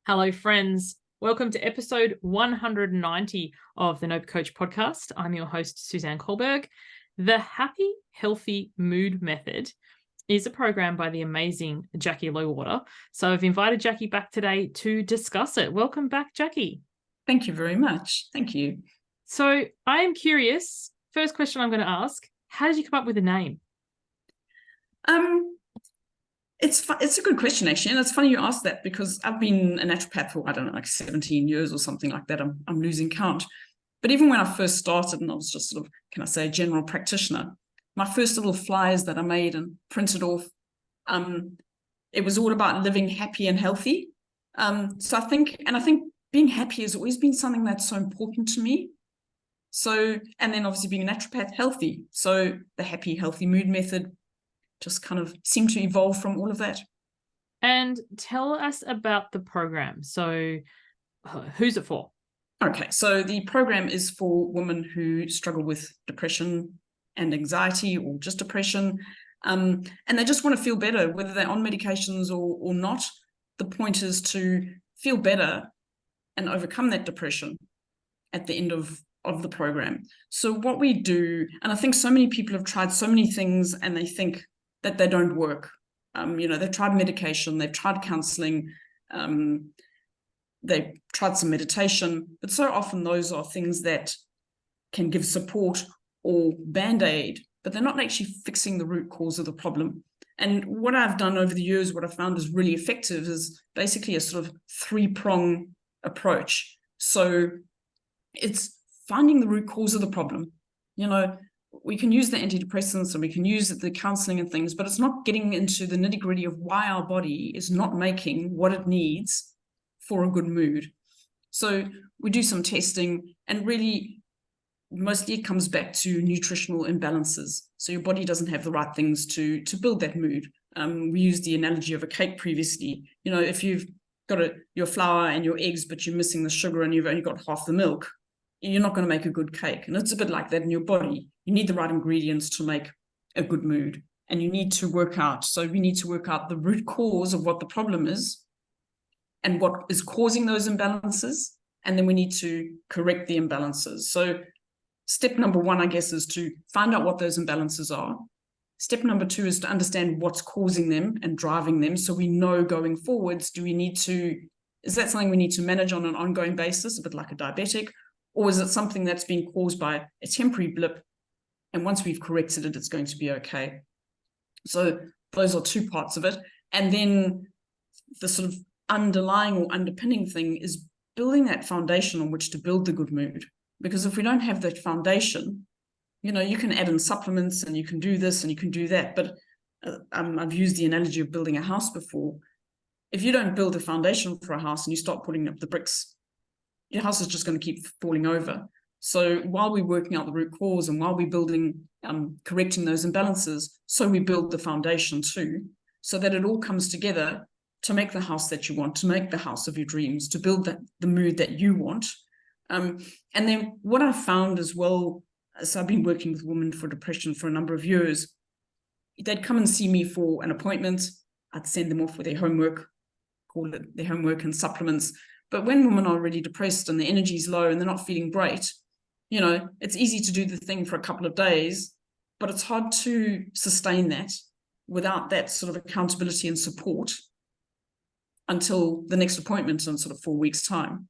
Hello, friends. Welcome to episode 190 of the Nope Coach podcast. I'm your host, Suzanne Culberg. The Happy, Healthy Mood Method is a program by the amazing Jackie Lowater. So I've invited Jackie back today to discuss it. Welcome back, Jackie. Thank you very much. Thank you. So I am curious. First question I'm going to ask, how did you come up with the name? It's a good question, actually. And it's funny you asked that because I've been a naturopath for, I don't know, like 17 years or something like that. I'm losing count. But even when I first started and I was just sort of, can I say, a general practitioner, my first little flyers that I made and printed off, it was all about living happy and healthy. So I think being happy has always been something that's so important to me. So, and then obviously being a naturopath, healthy. So the happy, healthy mood method just kind of seemed to evolve from all of that. And tell us about the program. So who's it for? Okay, so the program is for women who struggle with depression and anxiety or just depression, and they just want to feel better, whether they're on medications or not. The point is to feel better and overcome that depression at the end of the program. So what we do, and I think so many people have tried so many things and they think that they don't work. They've tried medication, they've tried counseling, they've tried some meditation, but so often those are things that can give support or band-aid, but they're not actually fixing the root cause of the problem. And what I've done over the years, what I found is really effective is basically a sort of three-prong approach. So it's finding the root cause of the problem. We can use the antidepressants and we can use the counseling and things, but it's not getting into the nitty-gritty of why our body is not making what it needs for a good mood. So we do some testing, and really mostly it comes back to nutritional imbalances. So your body doesn't have the right things to build that mood. We used the analogy of a cake previously. If you've got your flour and your eggs, but you're missing the sugar and you've only got half the milk, you're not going to make a good cake. And it's a bit like that in your body. You need the right ingredients to make a good mood, and you need to work out. So we need to work out the root cause of what the problem is and what is causing those imbalances. And then we need to correct the imbalances. So step number one, I guess, is to find out what those imbalances are. Step number two is to understand what's causing them and driving them. So we know going forwards, is that something we need to manage on an ongoing basis, a bit like a diabetic? Or is it something that's been caused by a temporary blip, and once we've corrected it, it's going to be okay? So those are two parts of it. And then the sort of underlying or underpinning thing is building that foundation on which to build the good mood. Because if we don't have that foundation, you can add in supplements and you can do this and you can do that. But I've used the analogy of building a house before. If you don't build a foundation for a house and you start putting up the bricks, your house is just going to keep falling over. So while we're working out the root cause and while we're building, correcting those imbalances, so we build the foundation too, so that it all comes together to make the house that you want, to make the house of your dreams, to build the mood that you want. And then what I've found as well, so I've been working with women for depression for a number of years, they'd come and see me for an appointment. I'd send them off with their homework, call it their homework and supplements. But when women are already depressed and the energy's low and they're not feeling great, it's easy to do the thing for a couple of days, but it's hard to sustain that without that sort of accountability and support until the next appointment in sort of 4 weeks' time.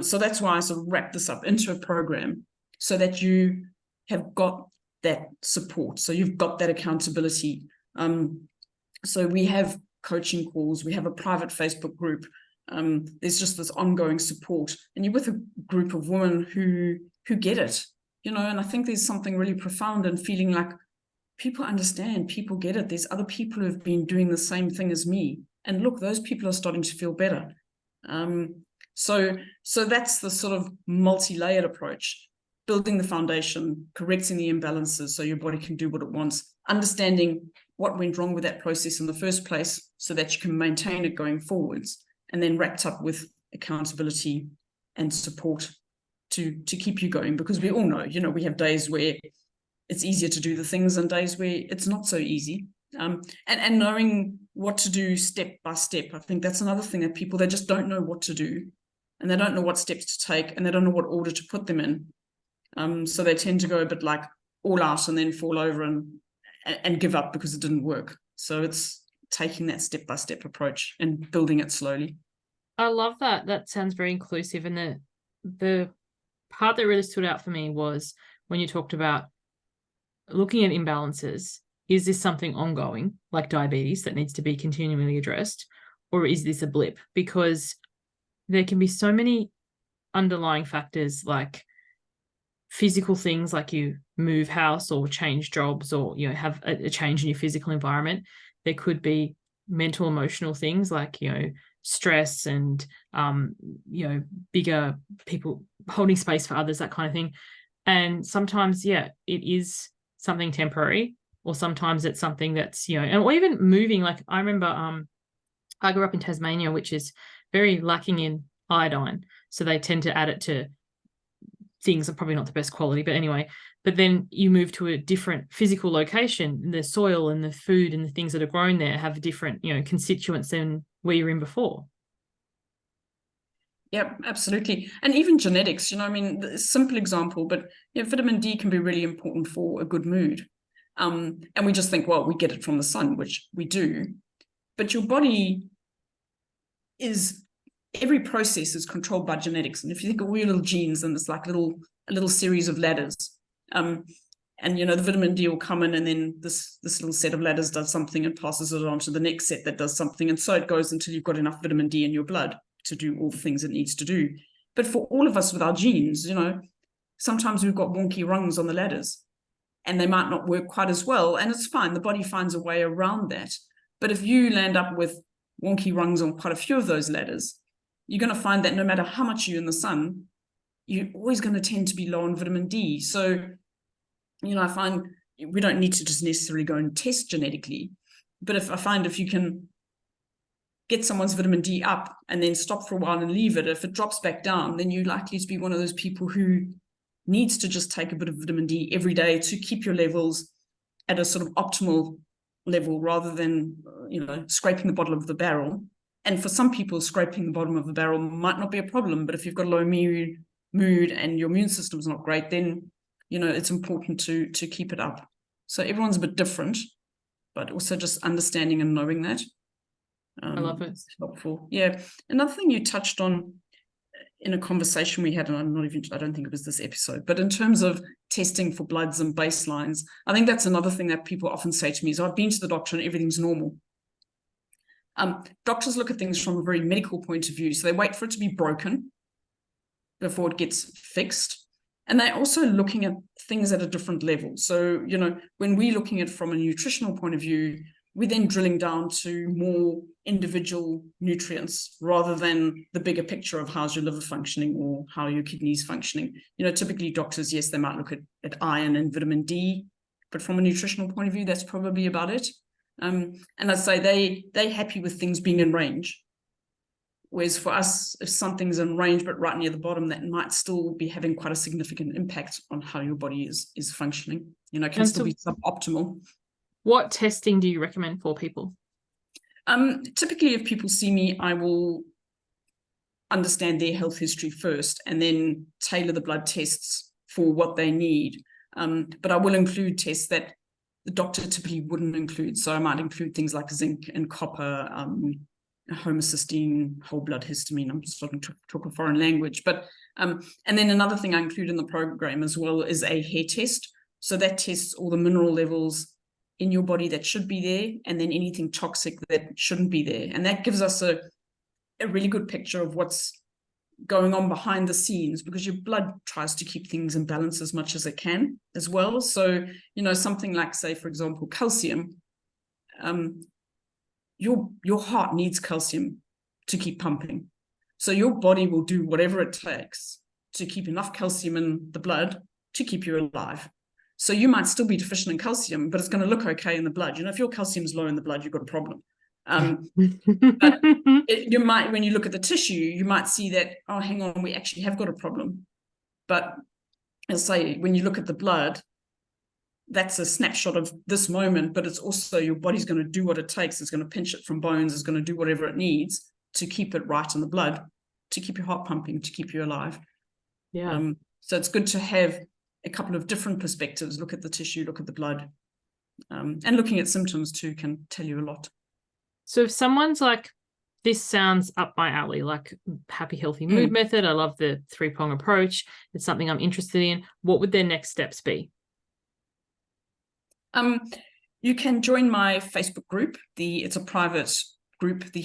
So that's why I sort of wrap this up into a program so that you have got that support. So you've got that accountability. So we have coaching calls, we have a private Facebook group. There's just this ongoing support, and you're with a group of women who get it, and I think there's something really profound in feeling like people understand, people get it. There's other people who've been doing the same thing as me, and look, those people are starting to feel better. So that's the sort of multi-layered approach, building the foundation, correcting the imbalances so your body can do what it wants, understanding what went wrong with that process in the first place so that you can maintain it going forwards, and then wrapped up with accountability and support to keep you going. Because we all know, we have days where it's easier to do the things and days where it's not so easy. And knowing what to do step by step. I think that's another thing that people, they just don't know what to do, and they don't know what steps to take, and they don't know what order to put them in. So they tend to go a bit like all out and then fall over and give up because it didn't work. So it's taking that step-by-step approach and building it slowly. I love that. That sounds very inclusive. And the part that really stood out for me was when you talked about looking at imbalances. Is this something ongoing, like diabetes, that needs to be continually addressed? Or is this a blip? Because there can be so many underlying factors, like physical things, like you move house or change jobs, or have a change in your physical environment. There could be mental, emotional things like stress and bigger people holding space for others, that kind of thing. And sometimes it is something temporary, or sometimes it's something that's or even moving. Like I remember I grew up in Tasmania, which is very lacking in iodine, so they tend to add it to things are probably not the best quality, but anyway. But then you move to a different physical location, and the soil and the food and the things that are grown there have different, constituents than where you're in before. Yeah, absolutely. And even genetics, I mean, a simple example, but vitamin D can be really important for a good mood. And we just think, well, we get it from the sun, which we do. But your body every process is controlled by genetics. And if you think of all your little genes, then it's like a little series of ladders. And the vitamin D will come in, and then this little set of ladders does something and passes it on to the next set that does something. And so it goes until you've got enough vitamin D in your blood to do all the things it needs to do. But for all of us with our genes, sometimes we've got wonky rungs on the ladders, and they might not work quite as well. And it's fine. The body finds a way around that. But if you land up with wonky rungs on quite a few of those ladders, you're going to find that no matter how much you're in the sun, you're always going to tend to be low on vitamin D. So, I find we don't need to just necessarily go and test genetically. But if you can get someone's vitamin D up and then stop for a while and leave it, if it drops back down, then you're likely to be one of those people who needs to just take a bit of vitamin D every day to keep your levels at a sort of optimal level, rather than, scraping the bottom of the barrel. And for some people, scraping the bottom of the barrel might not be a problem. But if you've got a low mood and your immune system's not great, then, it's important to keep it up. So everyone's a bit different, but also just understanding and knowing that. I love it. It's helpful. Yeah. Another thing you touched on in a conversation we had, and I don't think it was this episode, but in terms of testing for bloods and baselines, I think that's another thing that people often say to me is, I've been to the doctor and everything's normal. Doctors look at things from a very medical point of view. So they wait for it to be broken before it gets fixed. And they're also looking at things at a different level. So, when we're looking at it from a nutritional point of view, we're then drilling down to more individual nutrients rather than the bigger picture of how's your liver functioning or how your kidneys functioning. Typically doctors, yes, they might look at iron and vitamin D, but from a nutritional point of view, that's probably about it. And I'd say they're happy with things being in range. Whereas for us, if something's in range but right near the bottom, that might still be having quite a significant impact on how your body is functioning. Can still be suboptimal. What testing do you recommend for people? Typically, if people see me, I will understand their health history first and then tailor the blood tests for what they need. But I will include tests that the doctor typically wouldn't include. So I might include things like zinc and copper, homocysteine, whole blood histamine. I'm starting to talk a foreign language. But and then another thing I include in the program as well is a hair test. So that tests all the mineral levels in your body that should be there, and then anything toxic that shouldn't be there. And that gives us a really good picture of what's going on behind the scenes, because your blood tries to keep things in balance as much as it can as well. So, something like, say, for example, calcium, your heart needs calcium to keep pumping. So your body will do whatever it takes to keep enough calcium in the blood to keep you alive. So you might still be deficient in calcium, but it's going to look okay in the blood. If your calcium's low in the blood, you've got a problem. But you might, when you look at the tissue, you might see that, oh, hang on, we actually have got a problem. But as I say, when you look at the blood, that's a snapshot of this moment, but it's also your body's going to do what it takes. It's going to pinch it from bones. It's going to do whatever it needs to keep it right in the blood, to keep your heart pumping, to keep you alive. Yeah. So it's good to have a couple of different perspectives. Look at the tissue, look at the blood, and looking at symptoms too can tell you a lot. So if someone's like, this sounds up my alley, like happy, healthy mood method, I love the 3-prong approach, it's something I'm interested in, what would their next steps be? You can join my Facebook group. It's a private group, the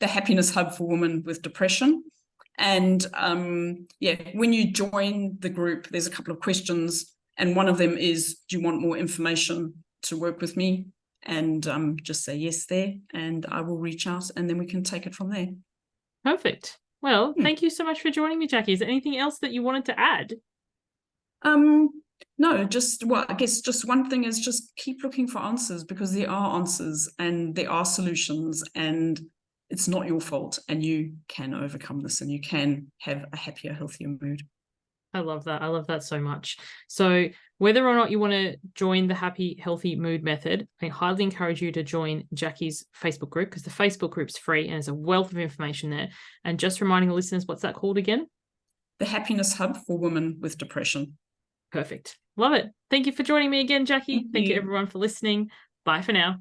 Happiness Hub for Women with Depression. And when you join the group, there's a couple of questions, and one of them is, do you want more information to work with me? And just say yes there, and I will reach out, and then we can take it from there. Perfect. Well, thank you so much for joining me, Jackie. Is there anything else that you wanted to add? No, I guess just one thing is just keep looking for answers, because there are answers and there are solutions, and it's not your fault, and you can overcome this, and you can have a happier, healthier mood. I love that. I love that so much. So whether or not you want to join the Happy Healthy Mood Method, I highly encourage you to join Jackie's Facebook group, because the Facebook group's free and there's a wealth of information there. And just reminding the listeners, what's that called again? The Happiness Hub for Women with Depression. Perfect. Love it. Thank you for joining me again, Jackie. Thank you everyone for listening. Bye for now.